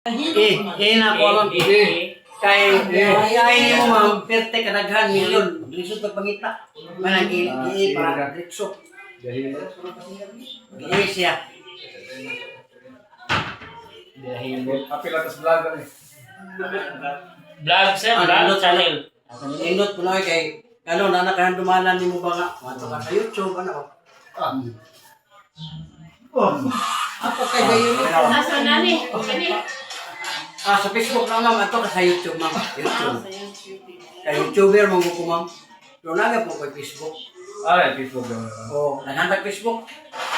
Na ko ma'am. Kay ay mo ma'am, perte kadaghan milyon. Lisod pag pangita. Manang para direkso. Siya. Apil atas vlog kan eh. Vlog sir, vlog channel. Indot po na kay ano nanakahan dumanan nimo ba nga mato ka sa YouTube ano. Ako kay gayon. Nasa nani? Kani? Sa Facebook lang ma'am ato ka sa YouTube ma'am. YouTube. Kay YouTuber mo ko ma'am. Pero naga po kay Facebook. Facebook daw. Oh, naghantag Facebook.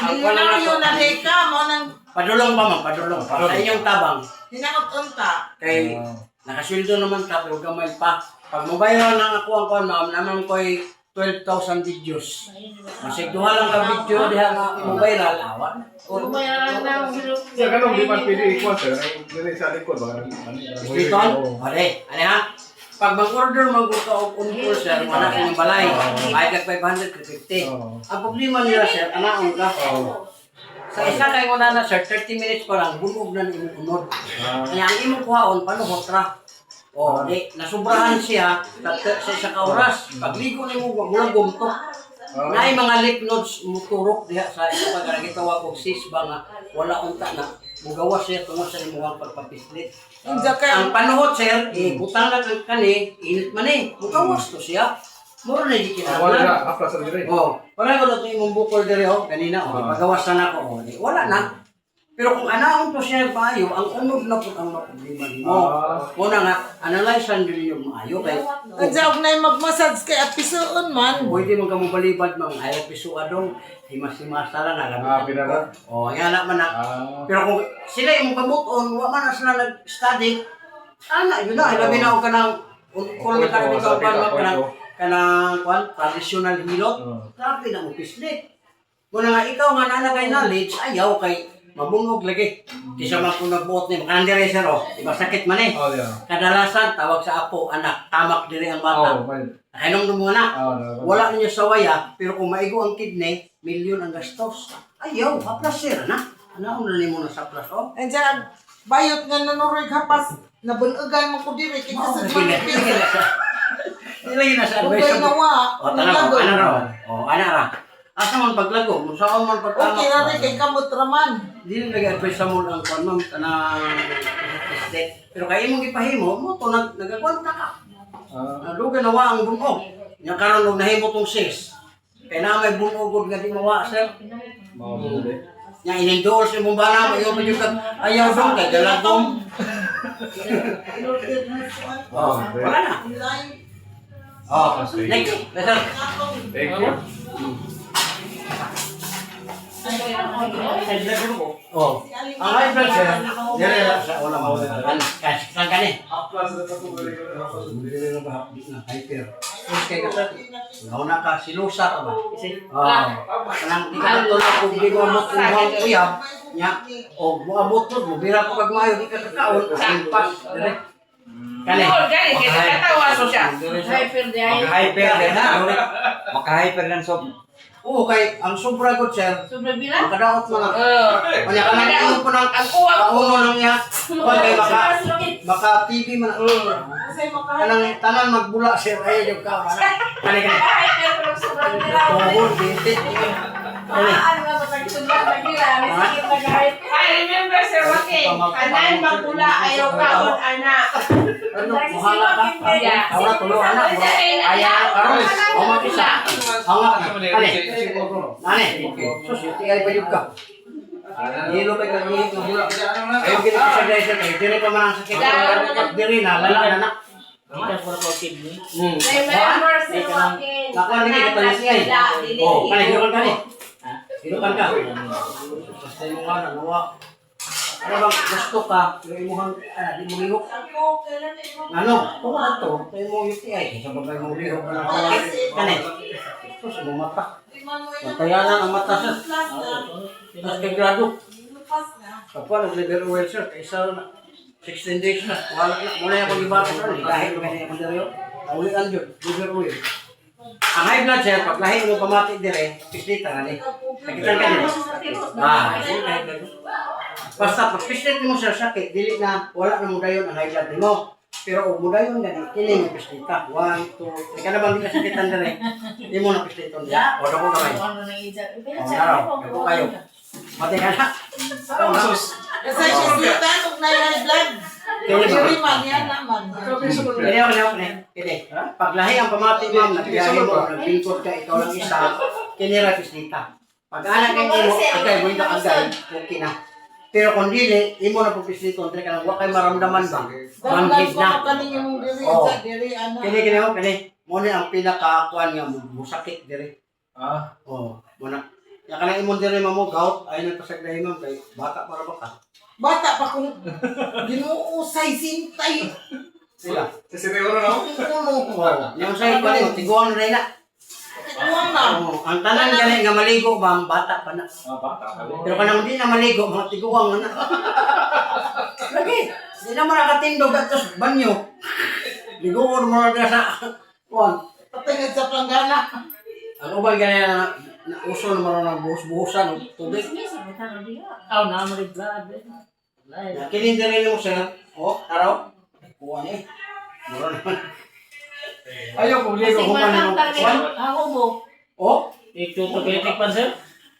Hindi na yun na ka mo nang Padulong pa ma'am, padulong. Sa inyong tabang. hinakot unta. Kay nakasweldo naman ka pero gamay pa. Pag mobile lang ako ang kuan ma'am, naman ko'y 12,000 videos. Kasi duha lang ka video diha nga mobile awan. Kumayaran na ang hirap. Sa kanong di man pwede equal sir. Dili sa likod ba? Iton? Ore, ano ha? Pag mag-order mag-buka og on-call sir, wala kang balay. Bayad ka 500 to 50. Ang problema nila sir, anaon ka. Sa isa kay wala na sir, 30 minutes pa lang, bunog na imong unod. Kaya ang imong kuhaon, panuhot ra. O, di, nasubrahan siya sa isa ka oras. Pagligo nimo wag mo lang gumto. Naay mga lip nodes muturok diha sa isa pag gitawag og sis ba nga wala unta na mugawas siya tungod sa imong pagpapislit. Ang panuhot sir, butang lang ang kani, init man mugawas to siya. Mura na di Wala kinahanglan. na after sa dire. Wala ko na ito yung bukol dere kanina, magawas na ako. Wala na. Pero kung anaon to siya maayo, ang unod na po ang problema mo. Una nga, analyze din yung maayo. Kaya, Kadya na mag-massage kay apisoon man. pwede mong kamubalibad mga ayaw pisuwa dong. Himas-himasa lang, alam pinara. yan na man na. Pero kung sila yung kamuton, wala man na sila nag-study, yun na, ilabi na ako ka ng kung nagkakabitaw pa kanang traditional hilot, grabe na mo pislit. Kung nga ikaw nga nalagay knowledge, ayaw kay mabunog lagi. Di siya man kung nagbuot ni makandire sir diba sakit man Kadalasan tawag sa apo, anak, tamak diri ang bata. Kainong mo na. Wala ninyo sa waya, pero kung maigo ang kidney, milyon ang gastos. Ayaw, haplas sir na. Ano na mo na sa haplas Kadya bayot nga nanuroy kapas nabunugan mo ko diri kay sa Ilagay na sa Ugay advice. nawa. Ana ra. Asa man paglago, saan man pagtama. Okay na rin kay kamot raman. Dili nag-advise sa mo ang kon ma'am kanang state. Pero kay imong gipahimo mo to nagakonta ka. Duga nawa ang bunog. Nya karon og nahimo tong sis. Kay na may bunogod nga di mawa sir. Nya in-endorse mo bala mo yung pagkak ayaw dong kay daladong. Wala na. Next. Better. Thank you. Ang high blood sir, dire lang sa wala mawala. Kasi lang kani. Hyper. Okay ka sir. Una ka silusa ka ba? Kanang di ka tulog kung di mo amot kung hang uyab. Nya, o mo amot mo, bira ko pag maayo, di ka kakaon. Pas, dire. Kani. Hyper di ay. Hyper din na. Maka-hyper ng sob. Oo, kay ang sobra good sir. Sobra Ang bilang? kadaot mo na. Kanya ka nang iyon po ng pauno ng iya. Kaya maka TV man. Kanang tanan magbula sir ay yung ka. Kani kani. Hyper pero sobra bilang. Tuhod bintit. Kani. I remember Sir Waki. Anan magpula ayaw kaon anak. Ano muhala ka? Awra tulo anak mo. Aya karon. O mapisa. Hanga ka. Kani. Nani. Sus yuti ay payug ka. Yelo kay kani magbula. Ay gini sa desa kay dire pa man ang sakit. Dire na lala na. Kita ko ko kidney. Remember Sir Waki. Nakuha ni kita talis ngay. Oh, kani hirukan kani. Hirukan ka. Sa imo nga nawa. Ano bang gusto ka? Pero imuhang di mo lihok. Ano? Kung ato, kay mo UTI. Sa bagay mo lihok na kani. Sus mo mata. Kaya lang ang mata sa. Tapos kay grado. Kapwa nag-level well sir. Kaysa 16 days na. Wala na. Muna yung pag-ibaka sir. Dahil ko kasi yung dero. Naulian yun. Level well. Ang high blood sir, pag lahi mo pamati dire, pislita nga ni. Nakitan ka din. High blood. Basta pag pislit mo sa sakit, dili na wala na mo dayon ang high blood mo. Pero og mo dayon gani kini nga pislita. 1 2 Ika na bang di ka sakitan dere? Di mo na pisliton ya. O dako kamay. Ano na ija? Dako kayo. Mati ka na. Oh, sus. Kasi siya sita, kung na high blood. Diri man yan naman. Kini ako na kini. Paglahi ang pamati ma'am, nagbiyahe mo, naglingkod ka, ikaw lang isa, kini ra pislita. Pag anak kay mo, agay mo ito agay, okay na. Pero kung dili, imo na pagpisliton, kaya ka lang, wakay maramdaman ba? Manghid na. Kaninyong diri Oo. sa diri ana. Kini ho, kini. Muna ang pinakakuan nga musakit diri. Ah, Oh, muna. Ya kana imong diri mamo gout ay nagpasagdahi ma'am kay bata para baka. Bata pa kung ginuusay sintay. Sila. sa siguro na. Oh, yung say ko ni tiguan na na. Tuwang na. Oh, ang tanan gali nga maligo ma'am bata pa na. Ah, bata ka. Pero kanang di na maligo mga tiguan na. Lagi. Di na makatindog atos banyo. Ligoon mo na sa kuan. Patingin sa planggana. Ang ubay ganyan na uso naman ng buhos-buhosan o tubig. Aw, na mo rin blood. Ya, kini diri mo sir. Oh, araw. Kuha ni. Mura naman. Ayaw kung ligo ko man ng kuan. Ako mo. Oh, Ito to electric pan, sir.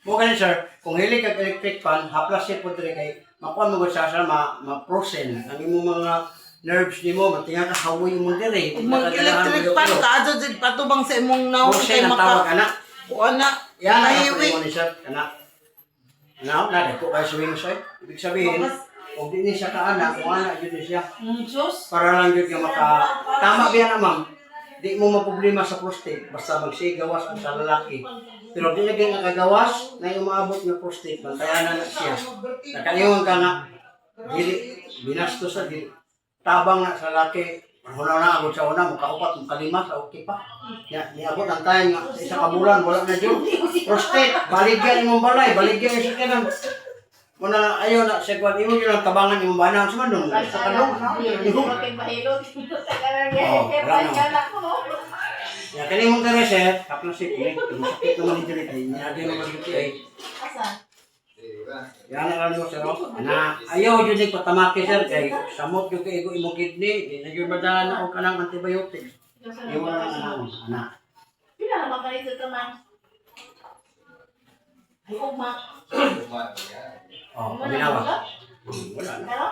mo ganun sir. Kung hilig kag electric fan, haplas siya po diri kay makuha mo gud sa ma-frozen ang imong mga nerves nimo matinga ka hawoy mo diri. Mag electric pan ka adto jud patubang sa imong naw kay Frozen ang tawag maka ana. kuan na. Yan ang Mahiwi. mo ni sir kana. Now, na ko kay swing side. Ibig sabihin, kung di ni siya kaana, kung ana jud siya. Sus. Para lang yun nga maka... Tama biya na ma'am. Di mo maproblema sa prostate. Basta magsigawas ang sa lalaki. Pero di na nga kagawas na yung maabot ng prostate. Bantayan na siya. Nakaliwan ka nga. Dili. Binasto sa dili. Tabang na sa lalaki. Huna na abot sa una. Mukaupat, mukalima sa okay pa. Niabot ang tayo nga. Sa isa kabulan, wala na dyan. Prostate. Baligyan imong balay. Baligyan yung sakyanan. Muna ayaw na sa kwan imo yung tabangan imong banang sa manong sa kanong ya kani mong tare sir kapno si ini sakit naman diri kay niagi naman dito ay yan na lang sir na ayaw jud ni patamake sir kay samot jud kay imo kidney di na jud madalan og kanang antibiotics imo na ana Pila na ba kanito taman? Ay, ugma. oh minawa wala na Pero?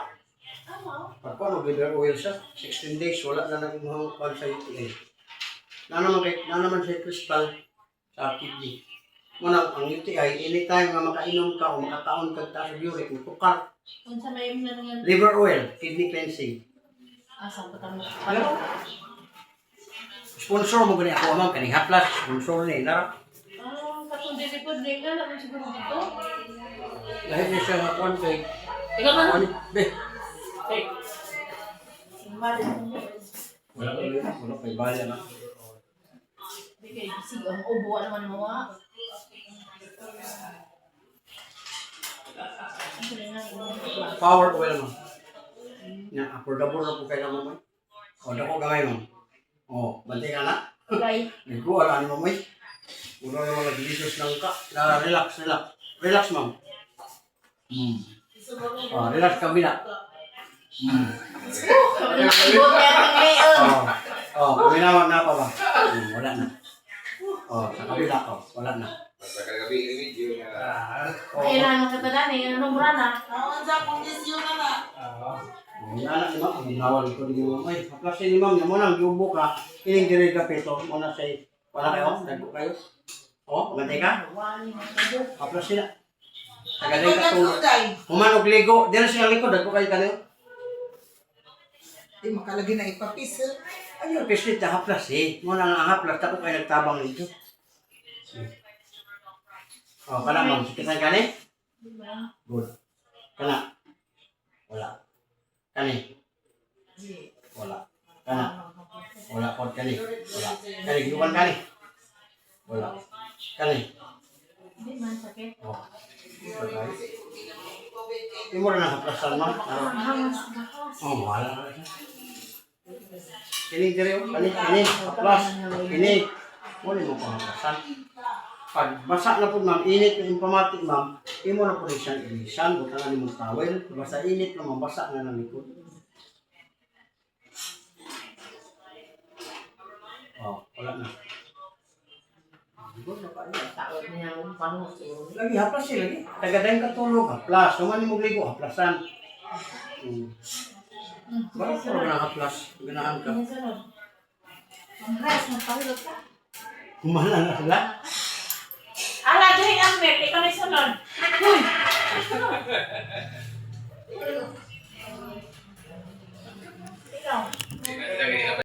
Ano? pagka mo liver oil siya 16 days wala na nang imong pag sa UTI na naman sa crystal sa kidney muna ang UTI anytime nga makainom ka o makataon ka taas ng uric tukar Kung sa may na nga. liver oil kidney cleansing Asa pa tamo? ano sponsor mo gani ako ma'am kani haplas sponsor ni na Katong dilipod din nga naman siguro dito. dahil niya siya nga kuan kay Ikaw na. ano be Hey. wala kay bala na Bigay sig ang ubo naman mo wa. power oil ma'am na affordable na po kayo ma'am o dako gamay ma'am o bantay ka na Bye. Nagko, ala ni mamay. Una naman nag-delicious lang ka. Na relax. Relax, ma'am. Relax kabila. Kuminawan na pa ba? Wala na. Sa kabila ko. Wala na. Ay lang ka tanan eh anong brana? Awan sa kondisyon na na. Yan ni ma'am. Ginawan ko ni mamay. Kaplasin ni ma'am. Yan mo nang yubo ka. Ining diri ka peto. Muna say. Wala kayo? Nagbo kayo? Pagantay ka? Kaplasin na. Tagaday ka tulog. Humanog ligo. Dira siya likod. Nagbo kayo kanil. Di makalagi na ipapis. Ayun, pislit na haplas eh. Muna nga haplas. Tako kayo nagtabang nito. Kana ma'am. Sikitan ka ni? Good. Kana? Wala. Kani? Wala. Kana? Wala po kani. Wala. Kani, ginukan kani. Wala. Kani. Di man sakit. Imo na nakaplasan ma'am. Wala. Kini diri kani haplas. Kini. Wala mo pa haplasan. Pag basa na po ma'am, init yung pamati ma'am, imo na po rin siyang ilisan, butangan ni mong towel, basta init naman, basa na ng likod. Oh, wala na. Taon niya ang panguso. Lagi haplas siya lagi. Tagadayin ka tulog, haplas. Naman mo ligo, haplasan. Bakit ka na haplas? Ganahan ka. Ang rice, magpahilot ka. Kumala na sila. Ala, dahil ang may